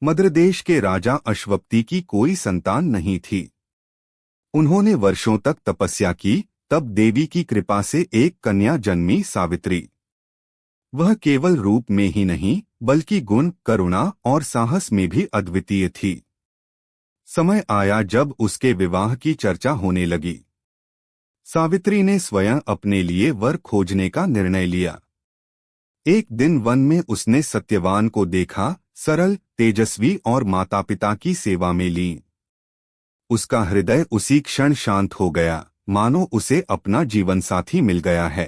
मद्र देश के राजा अश्वपति की कोई संतान नहीं थी। उन्होंने वर्षों तक तपस्या की, तब देवी की कृपा से एक कन्या जन्मी, सावित्री। वह केवल रूप में ही नहीं बल्कि गुण, करुणा और साहस में भी अद्वितीय थी। समय आया जब उसके विवाह की चर्चा होने लगी। सावित्री ने स्वयं अपने लिए वर खोजने का निर्णय लिया। एक दिन वन में उसने सत्यवान को देखा, सरल, तेजस्वी और माता पिता की सेवा में लीन। उसका हृदय उसी क्षण शांत हो गया, मानो उसे अपना जीवनसाथी मिल गया है।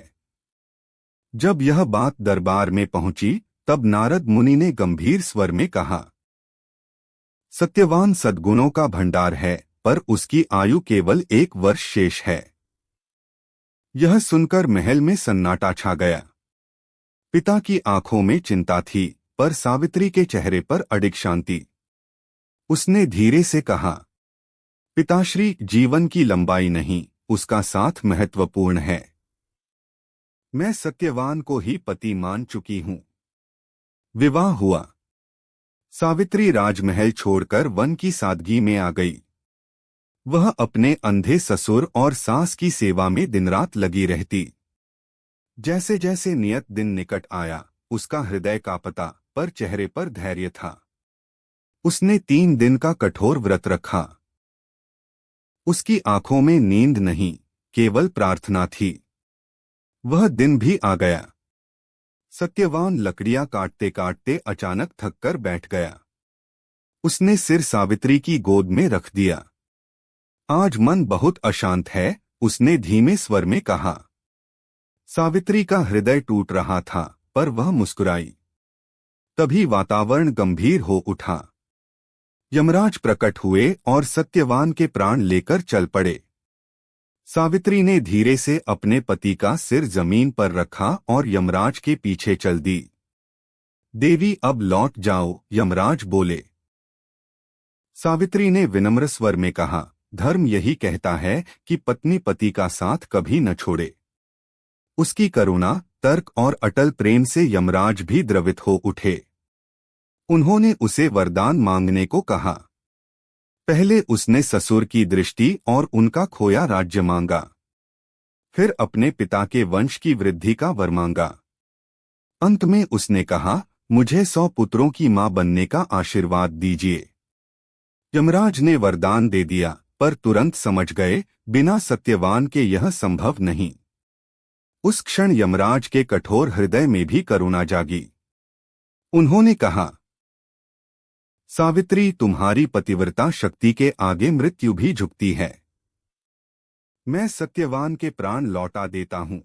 जब यह बात दरबार में पहुंची, तब नारद मुनि ने गंभीर स्वर में कहा, सत्यवान सद्गुणों का भंडार है, पर उसकी आयु केवल 1 वर्ष शेष है। यह सुनकर महल में सन्नाटा छा गया। पिता की आंखों में चिंता थी, पर सावित्री के चेहरे पर अडिग शांति। उसने धीरे से कहा, पिताश्री, जीवन की लंबाई नहीं, उसका साथ महत्वपूर्ण है। मैं सत्यवान को ही पति मान चुकी हूं। विवाह हुआ। सावित्री राजमहल छोड़कर वन की सादगी में आ गई। वह अपने अंधे ससुर और सास की सेवा में दिन रात लगी रहती। जैसे जैसे नियत दिन निकट आया, उसका हृदय कांपता, पर चेहरे पर धैर्य था। उसने 3 दिन का कठोर व्रत रखा। उसकी आंखों में नींद नहीं, केवल प्रार्थना थी। वह दिन भी आ गया। सत्यवान लकड़ियां काटते काटते अचानक थककर बैठ गया। उसने सिर सावित्री की गोद में रख दिया। आज मन बहुत अशांत है, उसने धीमे स्वर में कहा। सावित्री का हृदय टूट रहा था, पर वह मुस्कुराई। तभी वातावरण गंभीर हो उठा। यमराज प्रकट हुए और सत्यवान के प्राण लेकर चल पड़े। सावित्री ने धीरे से अपने पति का सिर जमीन पर रखा और यमराज के पीछे चल दी। देवी, अब लौट जाओ, यमराज बोले। सावित्री ने विनम्र स्वर में कहा, धर्म यही कहता है कि पत्नी पति का साथ कभी न छोड़े। उसकी करुणा, तर्क और अटल प्रेम से यमराज भी द्रवित हो उठे। उन्होंने उसे वरदान मांगने को कहा। पहले उसने ससुर की दृष्टि और उनका खोया राज्य मांगा। फिर अपने पिता के वंश की वृद्धि का वर मांगा। अंत में उसने कहा, मुझे 100 पुत्रों की मां बनने का आशीर्वाद दीजिए। यमराज ने वरदान दे दिया, पर तुरंत समझ गए, बिना सत्यवान के यह संभव नहीं। उस क्षण यमराज के कठोर हृदय में भी करुणा जागी। उन्होंने कहा, सावित्री, तुम्हारी पतिव्रता शक्ति के आगे मृत्यु भी झुकती है। मैं सत्यवान के प्राण लौटा देता हूं।